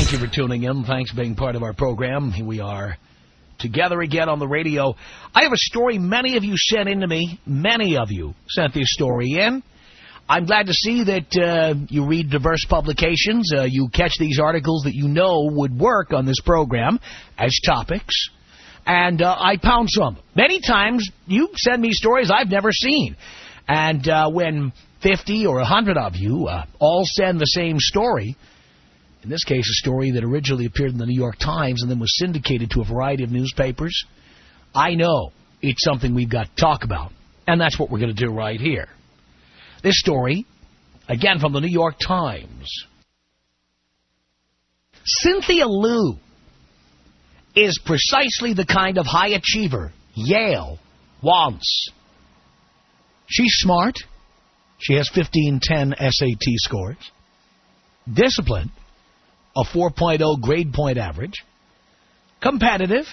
Thank you for tuning in. Thanks for being part of our program. Here we are together again on the radio. I have a story many of you sent in to me. Many of you sent this story in. I'm glad to see that you read diverse publications. You catch these articles that you know would work on this program as topics. And I pound some. Many times you send me stories I've never seen. And when 50 or 100 of you all send the same story, in this case a story that originally appeared in the New York Times and then was syndicated to a variety of newspapers, I know it's something we've got to talk about. And that's what we're going to do right here. This story, again from the New York Times. Cynthia Liu is precisely the kind of high achiever Yale wants. She's smart. She has 1510 SAT scores. Disciplined. A 4.0 grade point average. Competitive.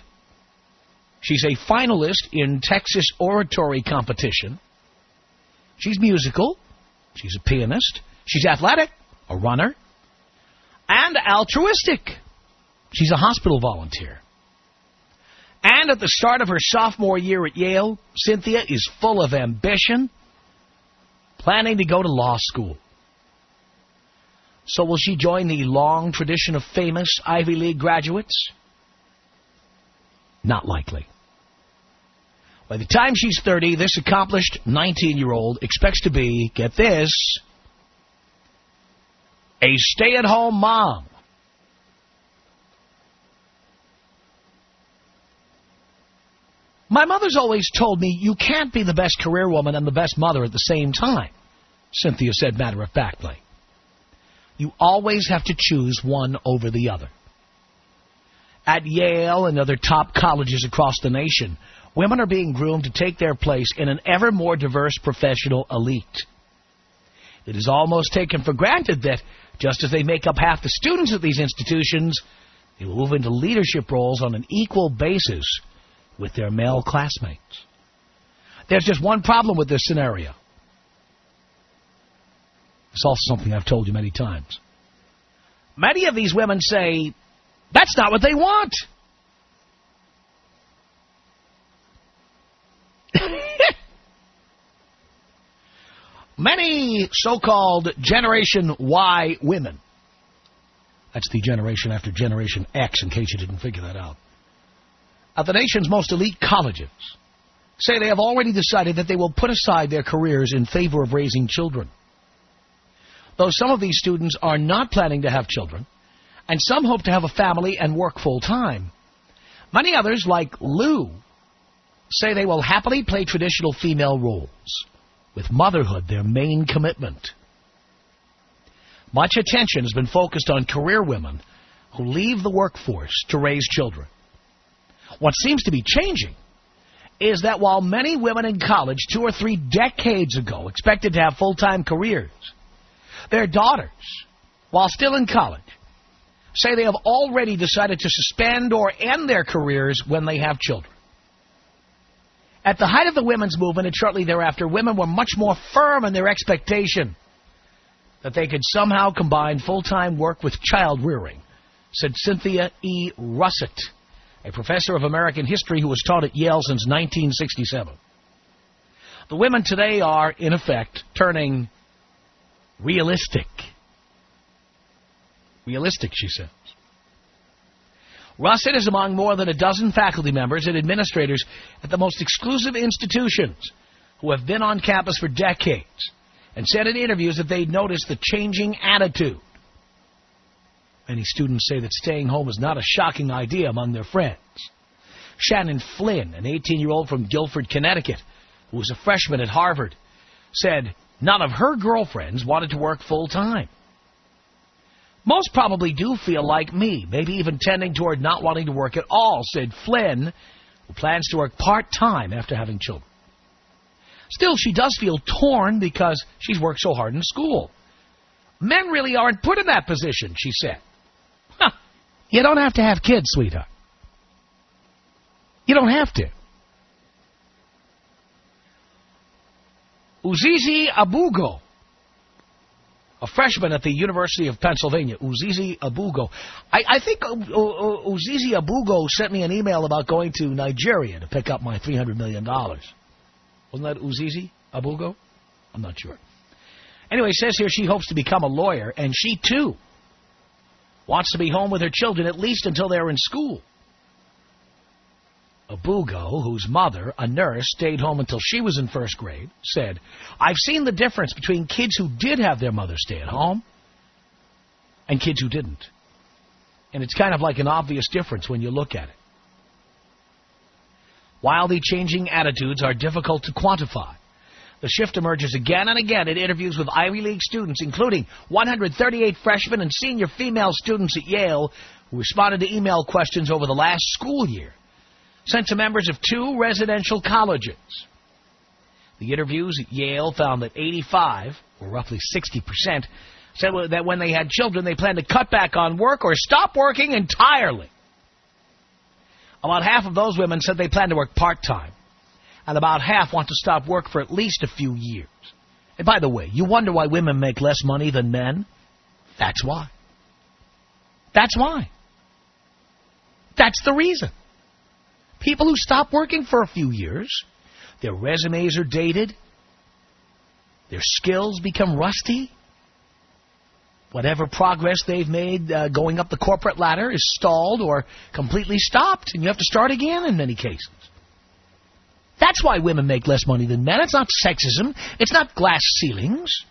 She's a finalist in Texas oratory competition. She's musical. She's a pianist. She's athletic. A runner. And altruistic. She's a hospital volunteer. And at the start of her sophomore year at Yale, Cynthia is full of ambition, planning to go to law school. So will she join the long tradition of famous Ivy League graduates? Not likely. By the time she's 30, this accomplished 19-year-old expects to be, get this, a stay-at-home mom. My mother's always told me you can't be the best career woman and the best mother at the same time, Cynthia said matter-of-factly. You always have to choose one over the other. At Yale and other top colleges across the nation, women are being groomed to take their place in an ever more diverse professional elite. It is almost taken for granted that, just as they make up half the students at these institutions, they will move into leadership roles on an equal basis with their male classmates. There's just one problem with this scenario. It's also something I've told you many times. Many of these women say, that's not what they want. Many so-called Generation Y women, that's the generation after Generation X, in case you didn't figure that out, at the nation's most elite colleges, say they have already decided that they will put aside their careers in favor of raising children. Though some of these students are not planning to have children, and some hope to have a family and work full-time, many others, like Lou, say they will happily play traditional female roles, with motherhood their main commitment. Much attention has been focused on career women who leave the workforce to raise children. What seems to be changing is that while many women in college 2 or 3 decades ago expected to have full-time careers, their daughters, while still in college, say they have already decided to suspend or end their careers when they have children. At the height of the women's movement and shortly thereafter, women were much more firm in their expectation that they could somehow combine full-time work with child-rearing, said Cynthia E. Russett, a professor of American history who has taught at Yale since 1967. The women today are, in effect, turning realistic. Realistic, she says. Russett is among more than a dozen faculty members and administrators at the most exclusive institutions who have been on campus for decades and said in interviews that they'd noticed the changing attitude. Many students say that staying home is not a shocking idea among their friends. Shannon Flynn, an 18-year-old from Guilford, Connecticut, who was a freshman at Harvard, said none of her girlfriends wanted to work full-time. Most probably do feel like me, maybe even tending toward not wanting to work at all, said Flynn, who plans to work part-time after having children. Still, she does feel torn because she's worked so hard in school. Men really aren't put in that position, she said. Huh. You don't have to have kids, sweetheart. You don't have to. Uzizi Abugo, a A freshman at the University of Pennsylvania, Uzizi Abugo. I think Uzizi Abugo sent me an email about going to Nigeria to pick up my $300 million. Wasn't that Uzizi Abugo? I'm not sure. Anyway, it says here she hopes to become a lawyer, and she, too, wants to be home with her children at least until they're in school. Abugo, whose mother, a nurse, stayed home until she was in first grade, said, I've seen the difference between kids who did have their mother stay at home and kids who didn't. And it's kind of like an obvious difference when you look at it. While the changing attitudes are difficult to quantify, the shift emerges again and again in interviews with Ivy League students, including 138 freshmen and senior female students at Yale who responded to email questions over the last school year, sent to members of 2 residential colleges. The interviews at Yale found that 85, or roughly 60%, said that when they had children, they planned to cut back on work or stop working entirely. About half of those women said they plan to work part-time, and about half want to stop work for at least a few years. And by the way, you wonder why women make less money than men? That's why. That's why. That's the reason. People who stop working for a few years, their resumes are dated, their skills become rusty, whatever progress they've made going up the corporate ladder is stalled or completely stopped, and you have to start again in many cases. That's why women make less money than men. It's not sexism. It's not glass ceilings.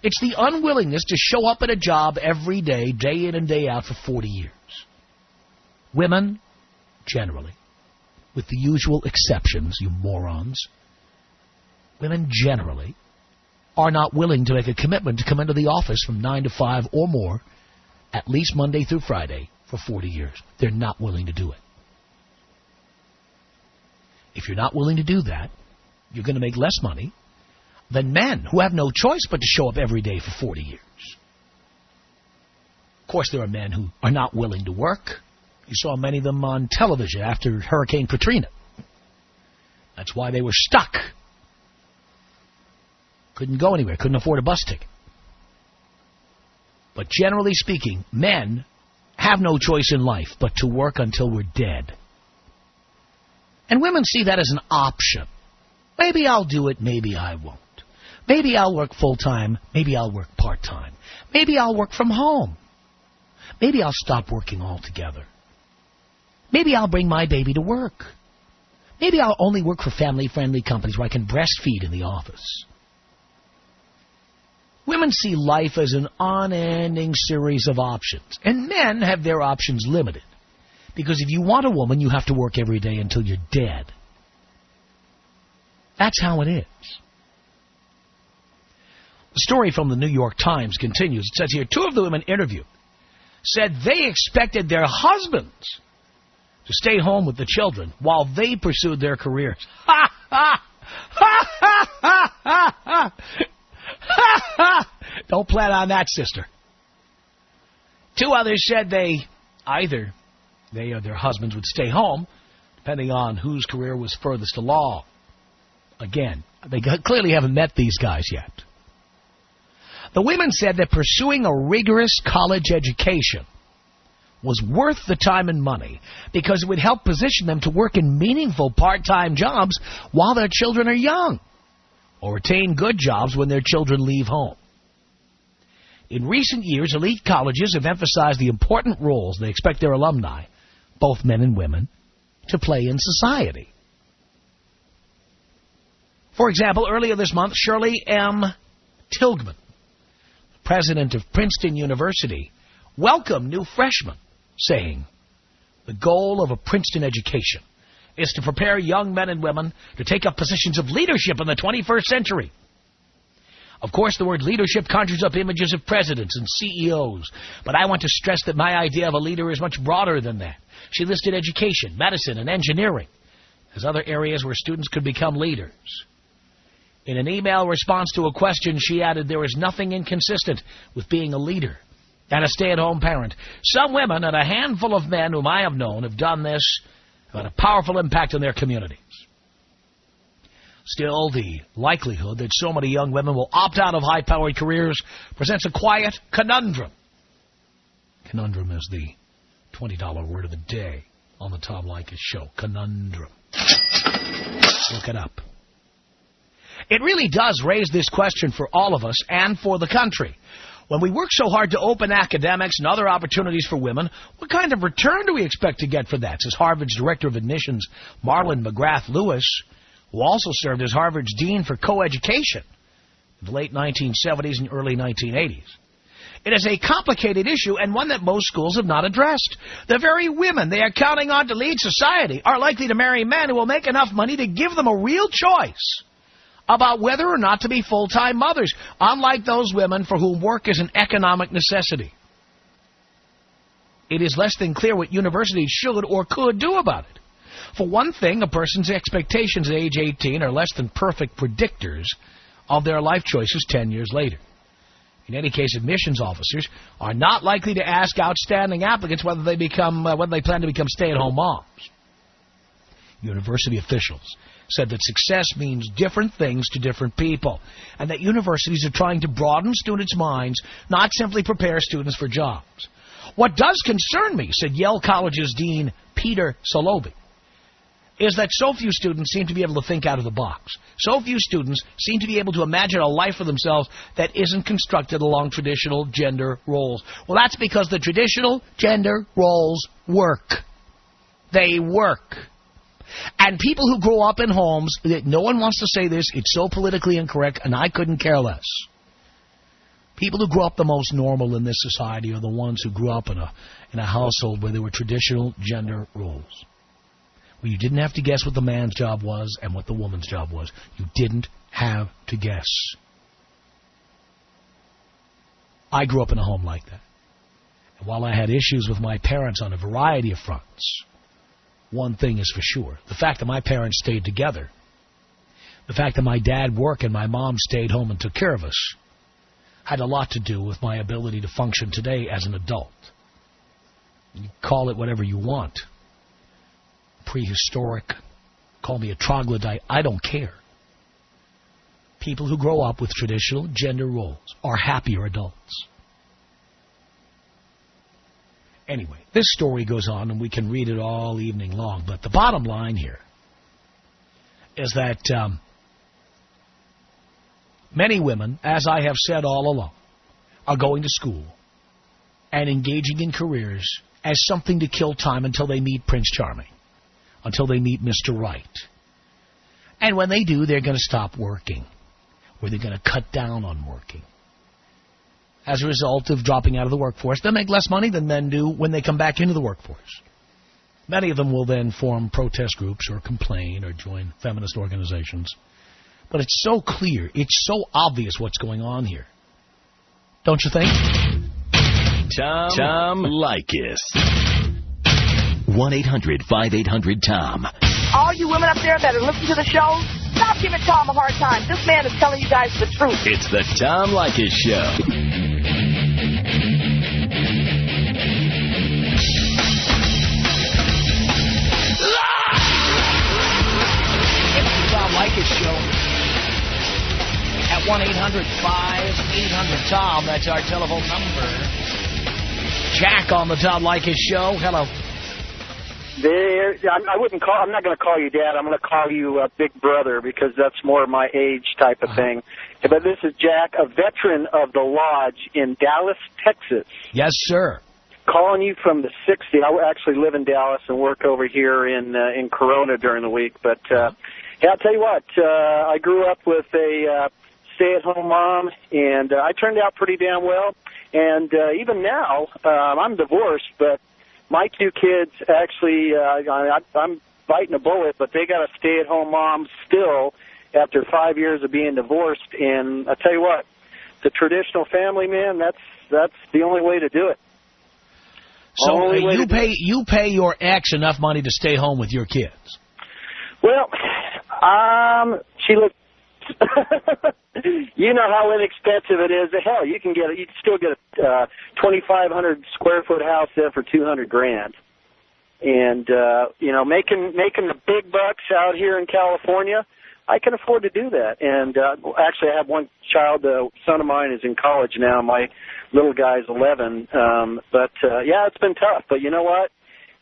It's the unwillingness to show up at a job every day, day in and day out for 40 years. Women, generally, with the usual exceptions, you morons, women generally are not willing to make a commitment to come into the office from 9 to 5 or more, at least Monday through Friday, for 40 years. They're not willing to do it. If you're not willing to do that, you're going to make less money than men who have no choice but to show up every day for 40 years. Of course, there are men who are not willing to work. You saw many of them on television after Hurricane Katrina. That's why they were stuck. Couldn't go anywhere, couldn't afford a bus ticket. But generally speaking, men have no choice in life but to work until we're dead. And women see that as an option. Maybe I'll do it, maybe I won't. Maybe I'll work full-time, maybe I'll work part-time. Maybe I'll work from home. Maybe I'll stop working altogether. Maybe I'll bring my baby to work. Maybe I'll only work for family-friendly companies where I can breastfeed in the office. Women see life as an unending series of options, and men have their options limited. Because if you want a woman, you have to work every day until you're dead. That's how it is. The story from the New York Times continues. It says here, 2 of the women interviewed said they expected their husbands to stay home with the children while they pursued their careers. Ha, ha, ha, ha, ha, ha, ha, ha. Don't plan on that, sister. 2 others said they or their husbands would stay home, depending on whose career was furthest along. Again, they clearly haven't met these guys yet. The women said that pursuing a rigorous college education was worth the time and money because it would help position them to work in meaningful part-time jobs while their children are young, or retain good jobs when their children leave home. In recent years, elite colleges have emphasized the important roles they expect their alumni, both men and women, to play in society. For example, earlier this month, Shirley M. Tilghman, president of Princeton University, welcomed new freshmen, saying, "The goal of a Princeton education is to prepare young men and women to take up positions of leadership in the 21st century. Of course, the word leadership conjures up images of presidents and CEOs, but I want to stress that my idea of a leader is much broader than that." She listed education, medicine, and engineering as other areas where students could become leaders. In an email response to a question, she added, "There is nothing inconsistent with being a leader and a stay-at-home parent. Some women and a handful of men whom I have known have done this, have had a powerful impact on their communities." Still, the likelihood that so many young women will opt out of high-powered careers presents a quiet conundrum. Conundrum is the $20 word of the day on the Tom Leykis Show. Conundrum. Look it up. It really does raise this question for all of us and for the country. When we work so hard to open academics and other opportunities for women, what kind of return do we expect to get for that? Says Harvard's Director of Admissions, Marlon McGrath Lewis, who also served as Harvard's Dean for Co-Education in the late 1970s and early 1980s. It is a complicated issue and one that most schools have not addressed. The very women they are counting on to lead society are likely to marry men who will make enough money to give them a real choice about whether or not to be full-time mothers, unlike those women for whom work is an economic necessity. It is less than clear what universities should or could do about it. For one thing, a person's expectations at age 18 are less than perfect predictors of their life choices 10 years later. In any case, admissions officers are not likely to ask outstanding applicants whether they plan to become stay-at-home moms. University officials said that success means different things to different people, and that universities are trying to broaden students' minds, not simply prepare students for jobs. What does concern me, said Yale College's Dean Peter Soloby, is that so few students seem to be able to think out of the box. So few students seem to be able to imagine a life for themselves that isn't constructed along traditional gender roles. Well, that's because the traditional gender roles work. They work. And people who grow up in homes, no one wants to say this, it's so politically incorrect, and I couldn't care less. People who grow up the most normal in this society are the ones who grew up in a household where there were traditional gender roles. Where you didn't have to guess what the man's job was and what the woman's job was. You didn't have to guess. I grew up in a home like that. And while I had issues with my parents on a variety of fronts, one thing is for sure. The fact that my parents stayed together, the fact that my dad worked and my mom stayed home and took care of us, had a lot to do with my ability to function today as an adult. You call it whatever you want. Prehistoric, call me a troglodyte, I don't care. People who grow up with traditional gender roles are happier adults. Anyway, this story goes on, and we can read it all evening long, but the bottom line here is that many women, as I have said all along, are going to school and engaging in careers as something to kill time until they meet Prince Charming, until they meet Mr. Right. And when they do, they're going to stop working, or they're going to cut down on working. As a result of dropping out of the workforce, they'll make less money than men do when they come back into the workforce. Many of them will then form protest groups or complain or join feminist organizations. But it's so clear, it's so obvious what's going on here. Don't you think? Tom Leykis. 1-800-5800-TOM. All you women up there that are listening to the show, stop giving Tom a hard time. This man is telling you guys the truth. It's the Tom Leykis Show. Leykis Show at 1-800-5800-TOM. That's our telephone number. Jack on the Tom Leykis Show. Hello. I'm not going to call you Dad. I'm going to call you Big Brother because that's more my age type of thing. But this is Jack, a veteran of the Lodge in Dallas, Texas. Yes, sir. Calling you from the 60s. I actually live in Dallas and work over here in Corona during the week. But yeah, I'll tell you what, I grew up with a stay-at-home mom, and I turned out pretty damn well. And even now, I'm divorced, but my two kids actually, I'm biting a bullet, but they got a stay-at-home mom still after 5 years of being divorced. And I tell you what, the traditional family, man, that's the only way to do it. So you pay your ex enough money to stay home with your kids? Well, she looks. You know how inexpensive it is. Hell, you can still get a 2,500 square foot house there for $200,000, and you know, making the big bucks out here in California. I can afford to do that. And actually, I have one child. A son of mine is in college now. My little guy's 11. Yeah, it's been tough. But you know what?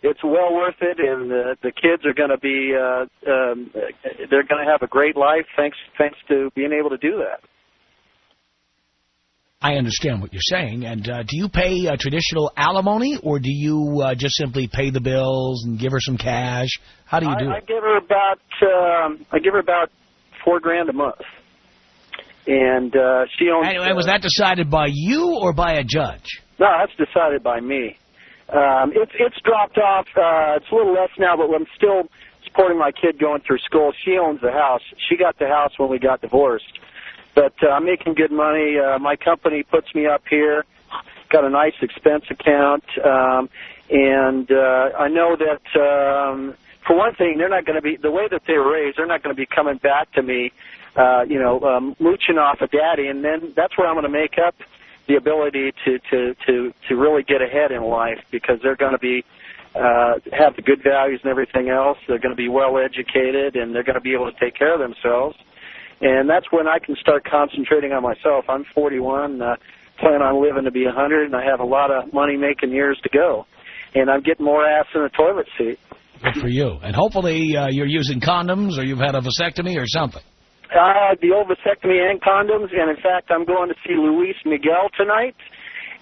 It's well worth it, and the kids are going to be they're going to have a great life thanks to being able to do that. I understand what you're saying. And do you pay traditional alimony, or do you just simply pay the bills and give her some cash? How do you do it? I give her about $4,000 a month, and she owns. And was that decided by you or by a judge? No, that's decided by me. It's dropped off. It's a little less now, but I'm still supporting my kid going through school. She owns the house. She got the house when we got divorced. But I'm making good money. My company puts me up here. Got a nice expense account. And I know that, for one thing, they're not going to be, the way that they were raised, they're not going to be coming back to me, mooching off of daddy. And then that's where I'm going to make up the ability to really get ahead in life, because they're going to be have the good values and everything else. They're going to be well educated, and they're going to be able to take care of themselves. And that's when I can start concentrating on myself. I'm 41, plan on living to be 100, and I have a lot of money-making years to go. And I'm getting more ass in the toilet seat. Good for you. And hopefully you're using condoms, or you've had a vasectomy or something. The old vasectomy and condoms, and in fact, I'm going to see Luis Miguel tonight.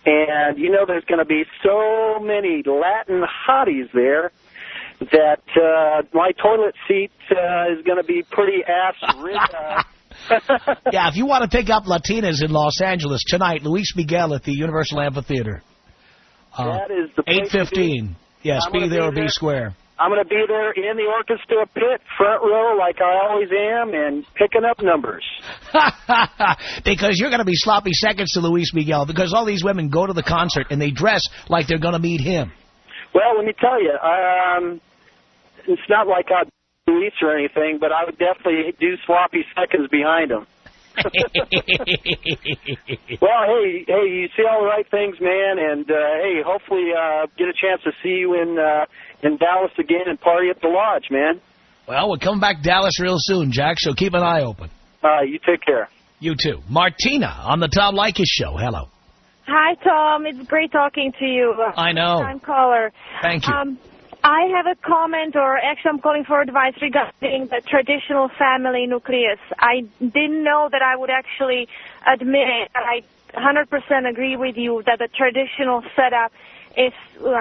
And, you know, there's going to be so many Latin hotties there that my toilet seat is going to be pretty ass-rid. Yeah, if you want to pick up Latinas in Los Angeles tonight, Luis Miguel at the Universal Amphitheater. That is the place 8:15. Yes, be there or be square. I'm going to be there in the orchestra pit, front row, like I always am, and picking up numbers. Because you're going to be sloppy seconds to Luis Miguel, because all these women go to the concert and they dress like they're going to meet him. Well, let me tell you, it's not like I'd Luis or anything, but I would definitely do sloppy seconds behind him. Well, hey, you see all the right things, man, and hey, hopefully get a chance to see you in Dallas again and party at the lodge, man. Well, we're coming back to Dallas real soon, Jack, so keep an eye open. You take care. You too. Martina on the Tom Leykis Show. Hello. Hi, Tom. It's great talking to you. I know. Time caller. Thank you. I have a comment, or actually I'm calling for advice regarding the traditional family nucleus. I didn't know that I would actually admit it. I 100% agree with you that the traditional setup is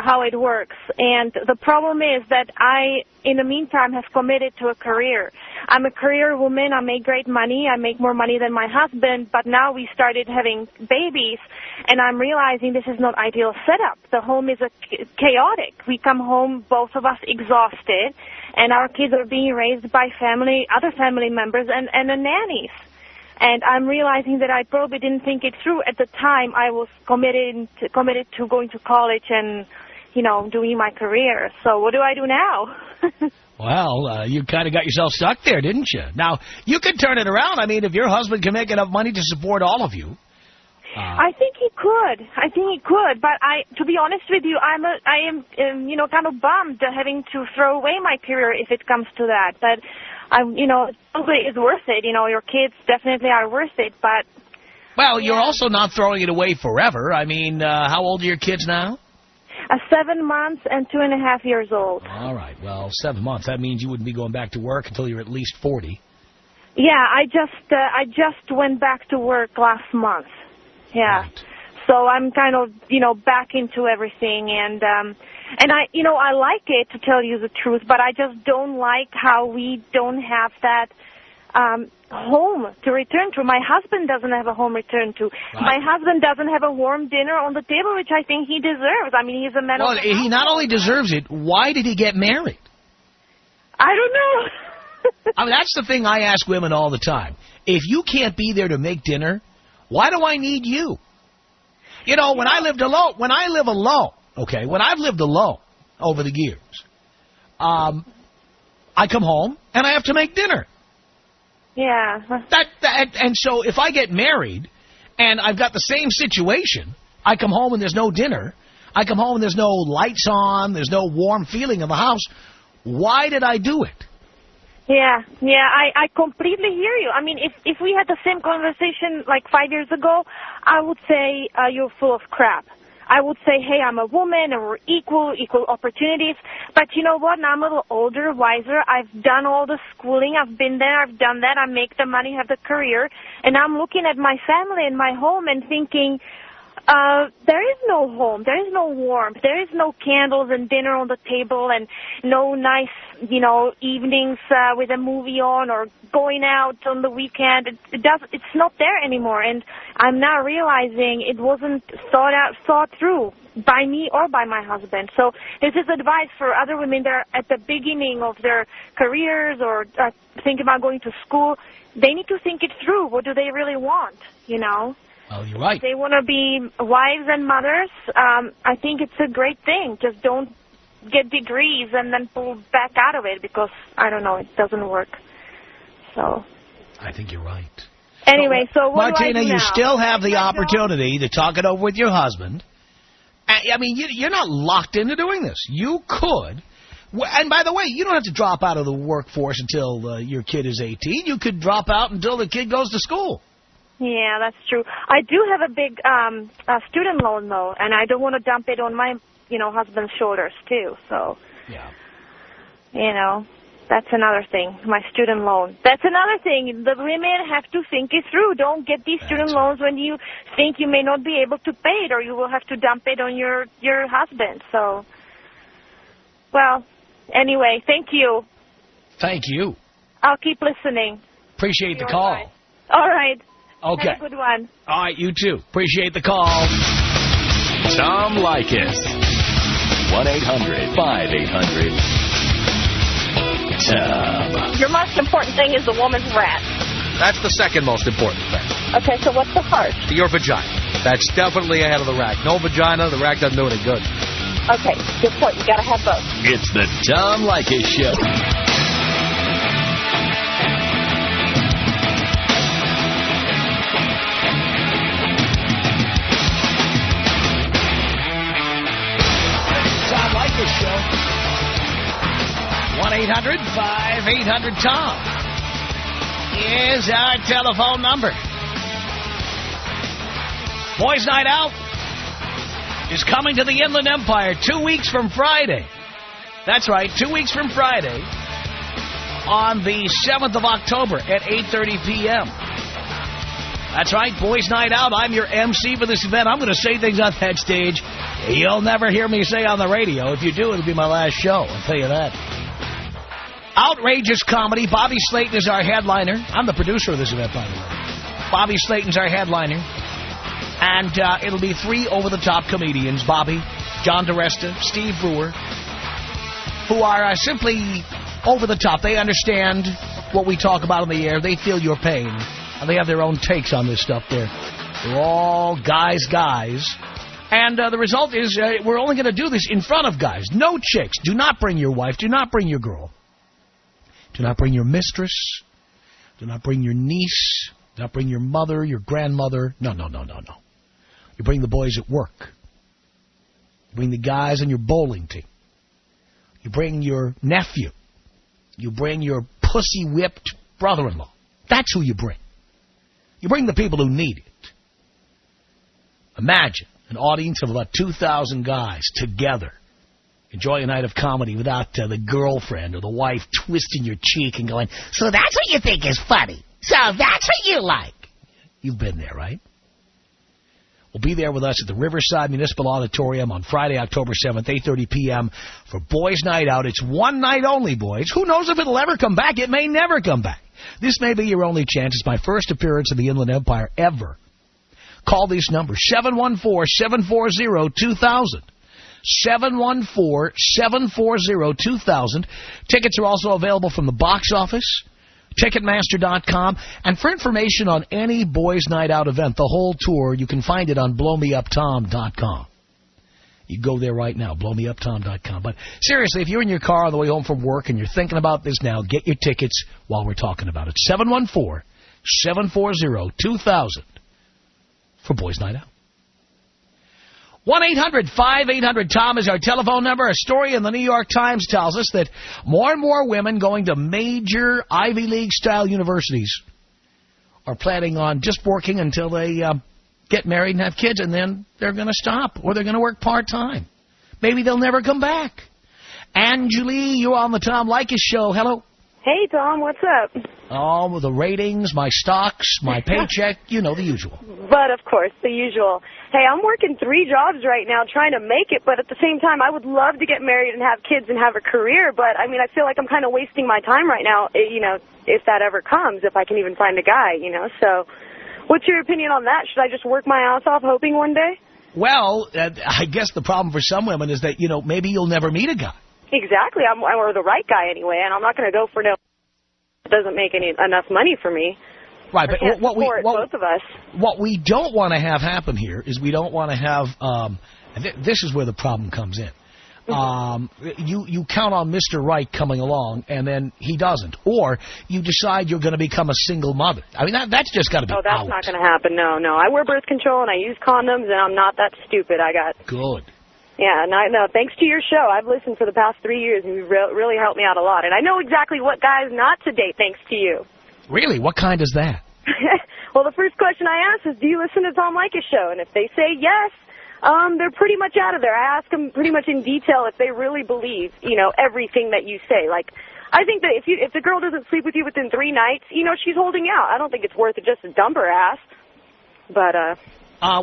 how it works. And the problem is that I, in the meantime, have committed to a career. I'm a career woman. I make great money. I make more money than my husband. But now we started having babies, and I'm realizing this is not ideal setup. The home is chaotic. We come home, both of us, exhausted, and our kids are being raised by other family members, and the nannies. And I'm realizing that I probably didn't think it through at the time. I was committed to going to college and, doing my career. So what do I do now? Well, you kind of got yourself stuck there, didn't you? Now, you can turn it around. I mean, if your husband can make enough money to support all of you. I think he could. But to be honest with you, I am kind of bummed having to throw away my career if it comes to that. But it probably is worth it. Your kids definitely are worth it. But well, you're also not throwing it away forever. I mean, how old are your kids now? 7 months and 2.5 years old. All right. Well, 7 months. That means you wouldn't be going back to work until you're at least 40. Yeah, I just went back to work last month. Yeah. Right. So I'm kind of, back into everything, and I like it, to tell you the truth, but I just don't like how we don't have that home to return to. My husband doesn't have a home to return to. Right. My husband doesn't have a warm dinner on the table, which I think he deserves. I mean, he's a man of the house. He not only deserves it, why did he get married? I don't know. I mean, that's the thing I ask women all the time. If you can't be there to make dinner, why do I need you? When I've lived alone over the years, I come home and I have to make dinner. Yeah. And so if I get married and I've got the same situation, I come home and there's no dinner, I come home and there's no lights on, there's no warm feeling in the house, why did I do it? Yeah, I completely hear you. I mean, if we had the same conversation like 5 years ago, I would say you're full of crap. I would say, hey, I'm a woman and we're equal opportunities. But you know what? Now I'm a little older, wiser. I've done all the schooling. I've been there. I've done that. I make the money, have the career. And I'm looking at my family and my home and thinking, there is no home. There is no warmth. There is no candles and dinner on the table and no nice, evenings with a movie on or going out on the weekend. It's not there anymore. And I'm now realizing it wasn't thought through by me or by my husband. So this is advice for other women that are at the beginning of their careers or think about going to school. They need to think it through. What do they really want, Well, you're right. They want to be wives and mothers. I think it's a great thing. Just don't get degrees and then pull back out of it because, I don't know, it doesn't work. So I think you're right. Anyway, so what Martina, do I do you now? still have the opportunity to talk it over with your husband. I mean, you're not locked into doing this. You could. And by the way, you don't have to drop out of the workforce until your kid is 18. You could drop out until the kid goes to school. Yeah, that's true. I do have a big student loan, though, and I don't want to dump it on my, husband's shoulders, too. So, yeah. That's another thing, my student loan. That's another thing. The women have to think it through. Don't get these student loans when you think you may not be able to pay it, or you will have to dump it on your husband. So, well, anyway, thank you. Thank you. I'll keep listening. Appreciate the call. Advice. All right. Okay. Have a good one. All right, you too. Appreciate the call. Tom Leykis. 1-800-5800-TOM. Your most important thing is the woman's rat. That's the second most important thing. Okay, so what's the first? Your vagina. That's definitely ahead of the rack. No vagina, the rack doesn't do any good. Okay, good point. You got to have both. It's the Tom Leykis Show. Tom Leykis Show. 1-800-5800-TOM is our telephone number. Boys Night Out is coming to the Inland Empire 2 weeks from Friday. That's right, 2 weeks from Friday on the 7th of October at 8:30 p.m. That's right, Boys Night Out. I'm your MC for this event. I'm going to say things on that stage you'll never hear me say on the radio. If you do, it'll be my last show. I'll tell you that. Outrageous comedy. Bobby Slayton is our headliner. I'm the producer of this event, by the way. Bobby Slayton's our headliner. And it'll be 3 over-the-top comedians, Bobby, John DeResta, Steve Brewer, who are simply over-the-top. They understand what we talk about on the air. They feel your pain. And they have their own takes on this stuff. They're all guys. And the result is we're only going to do this in front of guys. No chicks. Do not bring your wife. Do not bring your girl. Do not bring your mistress. Do not bring your niece. Do not bring your mother, your grandmother. No. You bring the boys at work. You bring the guys on your bowling team. You bring your nephew. You bring your pussy-whipped brother-in-law. That's who you bring. You bring the people who need it. Imagine an audience of about 2,000 guys together. Enjoy a night of comedy without the girlfriend or the wife twisting your cheek and going, so that's what you think is funny. So that's what you like. You've been there, right? Well, be there with us at the Riverside Municipal Auditorium on Friday, October 7th, 8:30 p.m. for Boys Night Out. It's one night only, boys. Who knows if it'll ever come back? It may never come back. This may be your only chance. It's my first appearance in the Inland Empire ever. Call these numbers, 714-740-2000. 714-740-2000. Tickets are also available from the box office, Ticketmaster.com. And for information on any Boys Night Out event, the whole tour, you can find it on blowmeuptom.com. You go there right now, blowmeuptom.com. But seriously, if you're in your car on the way home from work and you're thinking about this now, get your tickets while we're talking about it. 714-740-2000 for Boys Night Out. 1-800-5800-TOM is our telephone number. A story in the New York Times tells us that more and more women going to major Ivy League-style universities are planning on just working until they get married and have kids, and then they're going to stop, or they're going to work part-time. Maybe they'll never come back. Angelie, you're on the Tom Leykis Show. Hello. Hey, Tom, what's up? Oh, the ratings, my stocks, my paycheck, you know, the usual. But, of course, the usual. Hey, I'm working 3 jobs right now trying to make it, but at the same time, I would love to get married and have kids and have a career, but, I mean, I feel like I'm kind of wasting my time right now, you know, if that ever comes, if I can even find a guy, you know. So what's your opinion on that? Should I just work my ass off hoping one day? Well, I guess the problem for some women is that, you know, maybe you'll never meet a guy. Exactly. Or the right guy anyway, and I'm not going to go for no that doesn't make enough money for me. Right, but both of us. What we don't want to have happen here is we don't want to have this is where the problem comes in. You count on Mr. Right coming along, and then he doesn't. Or you decide you're going to become a single mother. I mean, that's just got to be out. Oh, that's not going to happen. No. I wear birth control, and I use condoms, and I'm not that stupid. Good. Yeah, and thanks to your show, I've listened for the past 3 years, and you've really helped me out a lot. And I know exactly what guys not to date thanks to you. Really? What kind is that? Well, the first question I ask is, do you listen to Tom Leykis Show? And if they say yes, they're pretty much out of there. I ask them pretty much in detail if they really believe, you know, everything that you say. Like, I think that if the girl doesn't sleep with you within 3 nights, you know, she's holding out. I don't think it's worth it just to dump her ass. But,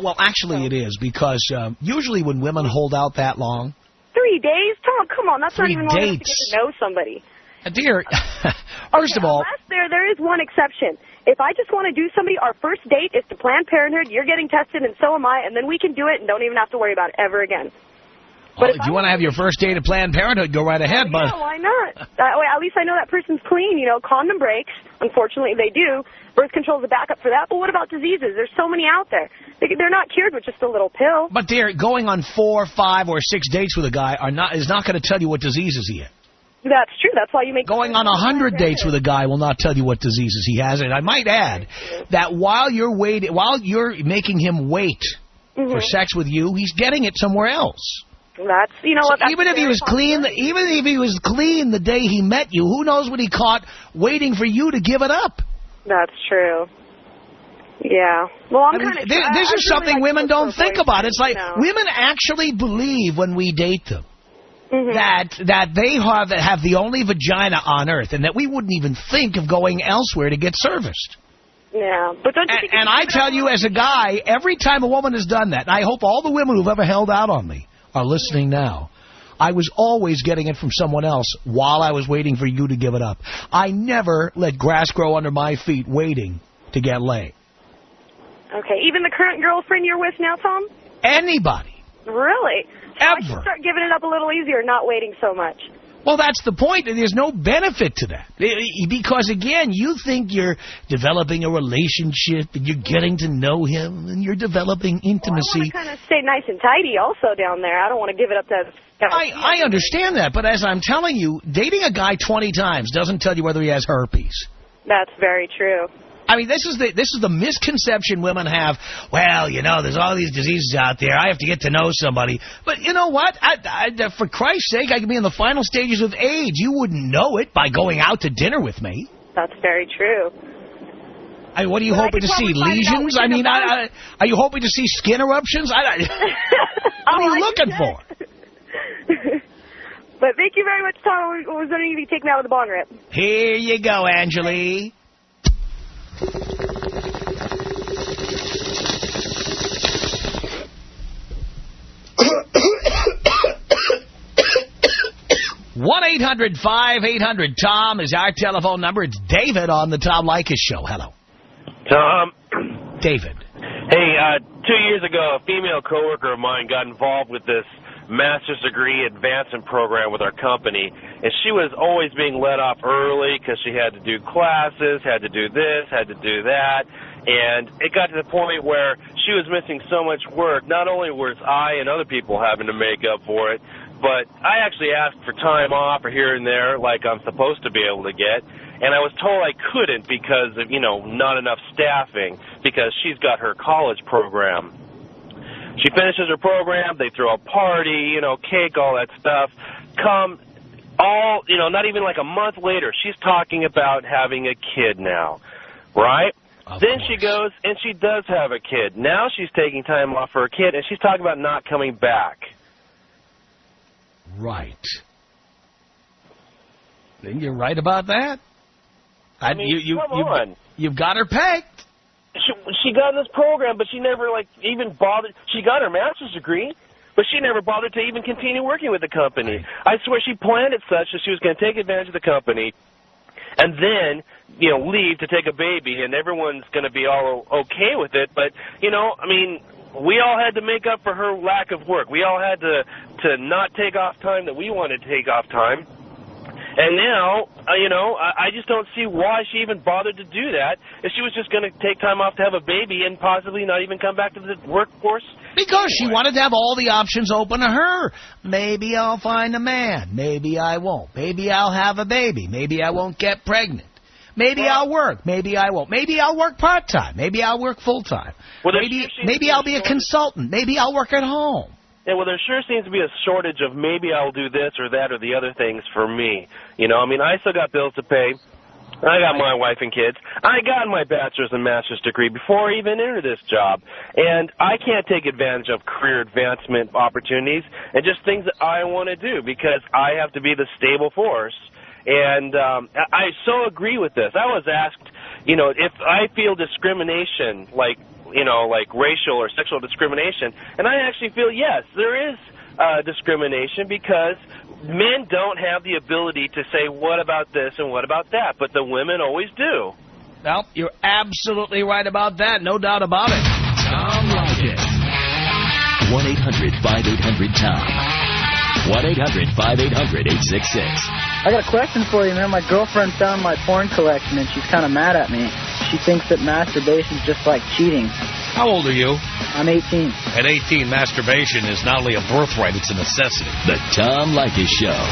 well, actually it is, because usually when women hold out that long... 3 days? Tom, come on, that's 3 not even long enough to dates. get to know somebody. Dear, first of all... There is one exception. If I just want to do somebody, our first date is to Planned Parenthood, you're getting tested, and so am I, and then we can do it and don't even have to worry about it ever again. Well, if you want to have your first date at Planned Parenthood, go right ahead, but... Yeah, why not? At least I know that person's clean. You know, condom breaks. Unfortunately, they do. Birth control is a backup for that. But what about diseases? There's so many out there. They're not cured with just a little pill. But, dear, going on 4, 5, or 6 dates with a guy is not going to tell you what diseases he has. That's true. That's why you make... Going on 100 dates with a guy will not tell you what diseases he has. And I might add that while you're making him wait for sex with you, he's getting it somewhere else. That's, you know what, so even if he was clean, the day he met you, who knows what he caught waiting for you to give it up? That's true. Yeah. Well, this is something women don't think about. It's like women actually believe when we date them that they have the only vagina on earth, and that we wouldn't even think of going elsewhere to get serviced. Yeah, but don't you think? And I tell you, as a guy, every time a woman has done that, and I hope all the women who've ever held out on me are listening now. I was always getting it from someone else while I was waiting for you to give it up. I never let grass grow under my feet waiting to get laid. Okay, even the current girlfriend you're with now, Tom? Anybody. Really? So Ever. I should start giving it up a little easier, not waiting so much. Well, that's the point. There's no benefit to that. Because, again, you think you're developing a relationship and you're getting to know him and you're developing intimacy. Well, I want to kind of stay nice and tidy also down there. I don't want to give it up to... I understand that, but as I'm telling you, dating a guy 20 times doesn't tell you whether he has herpes. That's very true. I mean, this is the misconception women have. Well, you know, there's all these diseases out there. I have to get to know somebody. But you know what? For Christ's sake, I could be in the final stages of AIDS. You wouldn't know it by going out to dinner with me. That's very true. I mean, what are you hoping to see? Lesions? I mean, are you hoping to see skin eruptions? What are you looking for? But thank you very much, Tom. Was there anything to take me out of the bong rip? Here you go, Angelie. One 1-800-5800-TOM is our telephone number. It's David on the Tom Leykis Show. Hello. Tom. David. Hey, 2 years ago, a female coworker of mine got involved with this master's degree advancement program with our company, and she was always being let off early because she had to do classes, had to do this, had to do that, and it got to the point where she was missing so much work. Not only was I and other people having to make up for it, but I actually asked for time off or here and there like I'm supposed to be able to get, and I was told I couldn't because of, you know, not enough staffing because she's got her college program. She finishes her program, they throw a party, cake, all that stuff. Not even like a month later, she's talking about having a kid now, right? Then she goes and she does have a kid. Now she's taking time off for her kid, and she's talking about not coming back. Right. Then you're right about that. I mean, come on. You've got her pegged. She got in this program, but she never, even bothered. She got her master's degree, but she never bothered to even continue working with the company. Right. I swear she planned it such that she was going to take advantage of the company and then, leave to take a baby, and everyone's going to be all okay with it. But, we all had to make up for her lack of work. We all had to not take off time that we wanted to take off time. And now, I just don't see why she even bothered to do that if she was just going to take time off to have a baby and possibly not even come back to the workforce. Because she wanted to have all the options open to her. Maybe I'll find a man. Maybe I won't. Maybe I'll have a baby. Maybe I won't get pregnant. Maybe I'll work. Maybe I won't. Maybe I'll work part-time. Maybe I'll work full-time. Well, maybe I'll be a consultant. Maybe I'll work at home. Yeah, well, there sure seems to be a shortage of maybe I'll do this or that or the other things for me. I still got bills to pay. I got my wife and kids. I got my bachelor's and master's degree before I even entered this job. And I can't take advantage of career advancement opportunities and just things that I want to do because I have to be the stable force. And I so agree with this. I was asked, if I feel discrimination, like racial or sexual discrimination, and I actually feel, yes, there is discrimination because men don't have the ability to say, what about this and what about that, but the women always do. Well, you're absolutely right about that, no doubt about it. Tom Leykis. 1-800-5800-TOM. 1-800-5800-866. I got a question for you, man. My girlfriend found my porn collection, and she's kind of mad at me. She thinks that masturbation's just like cheating. How old are you? I'm 18. At 18, masturbation is not only a birthright, it's a necessity. The Tom Leykis Show.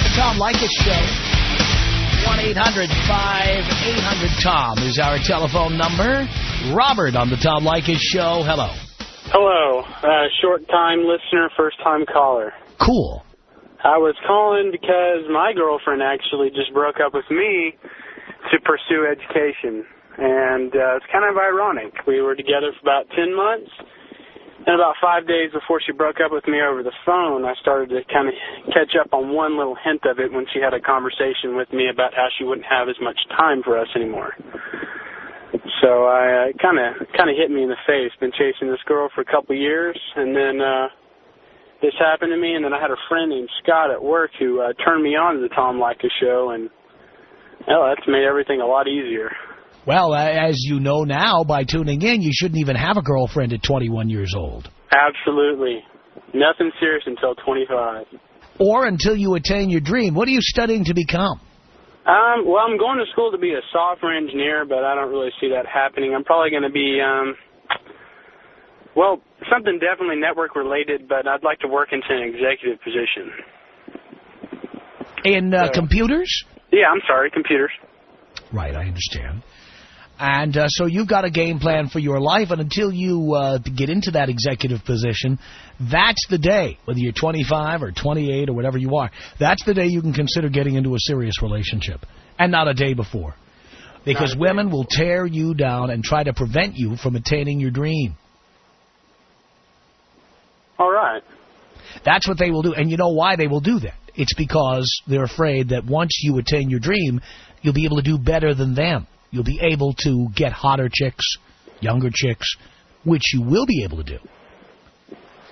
The Tom Leykis Show. 1-800-5800-TOM is our telephone number. Robert on the Tom Leykis Show. Hello. Hello. Short-time listener, first-time caller. Cool. I was calling because my girlfriend actually just broke up with me to pursue education. And it's kind of ironic. We were together for about 10 months. And about 5 days before she broke up with me over the phone, I started to kind of catch up on one little hint of it when she had a conversation with me about how she wouldn't have as much time for us anymore. So I kind of hit me in the face. Been chasing this girl for a couple of years, and then this happened to me, and then I had a friend named Scott at work who turned me on to the Tom Leykis Show, and that's made everything a lot easier. Well, as you know now, by tuning in, you shouldn't even have a girlfriend at 21 years old. Absolutely. Nothing serious until 25. Or until you attain your dream. What are you studying to become? Well, I'm going to school to be a software engineer, but I don't really see that happening. I'm probably going to be, something definitely network-related, but I'd like to work into an executive position. In computers? Yeah, I'm sorry, computers. Right, I understand. And so you've got a game plan for your life, and until you get into that executive position, that's the day, whether you're 25 or 28 or whatever you are, that's the day you can consider getting into a serious relationship, and not a day before. Because women will tear you down and try to prevent you from attaining your dream. All right. That's what they will do, and you know why they will do that. It's because they're afraid that once you attain your dream, you'll be able to do better than them. You'll be able to get hotter chicks, younger chicks, which you will be able to do.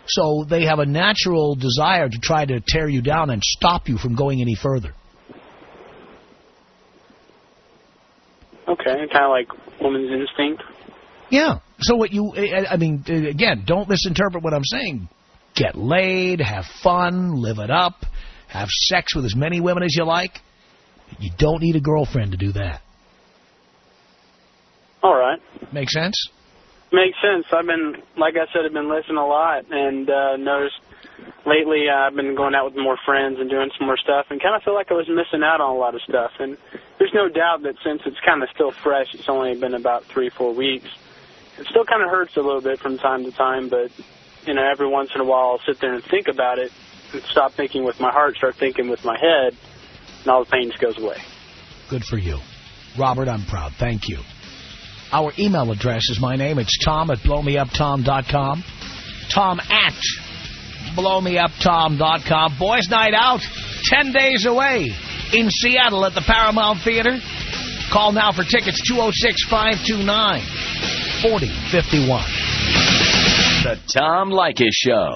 So they have a natural desire to try to tear you down and stop you from going any further. Okay, kind of like woman's instinct. Yeah. So again, don't misinterpret what I'm saying. Get laid, have fun, live it up, have sex with as many women as you like. You don't need a girlfriend to do that. All right. Make sense? Makes sense. I've been listening a lot and noticed lately I've been going out with more friends and doing some more stuff, and kind of feel like I was missing out on a lot of stuff. And there's no doubt that since it's kind of still fresh, it's only been about 3-4 weeks, it still kind of hurts a little bit from time to time, but, you know, every once in a while I'll sit there and think about it and stop thinking with my heart, start thinking with my head, and all the pain just goes away. Good for you. Robert, I'm proud. Thank you. Our email address is my name. It's Tom@blowmeuptom.com. Tom@blowmeuptom.com. Boys Night Out, 10 days away in Seattle at the Paramount Theater. Call now for tickets, 206-529-4051. The Tom Leykis Show.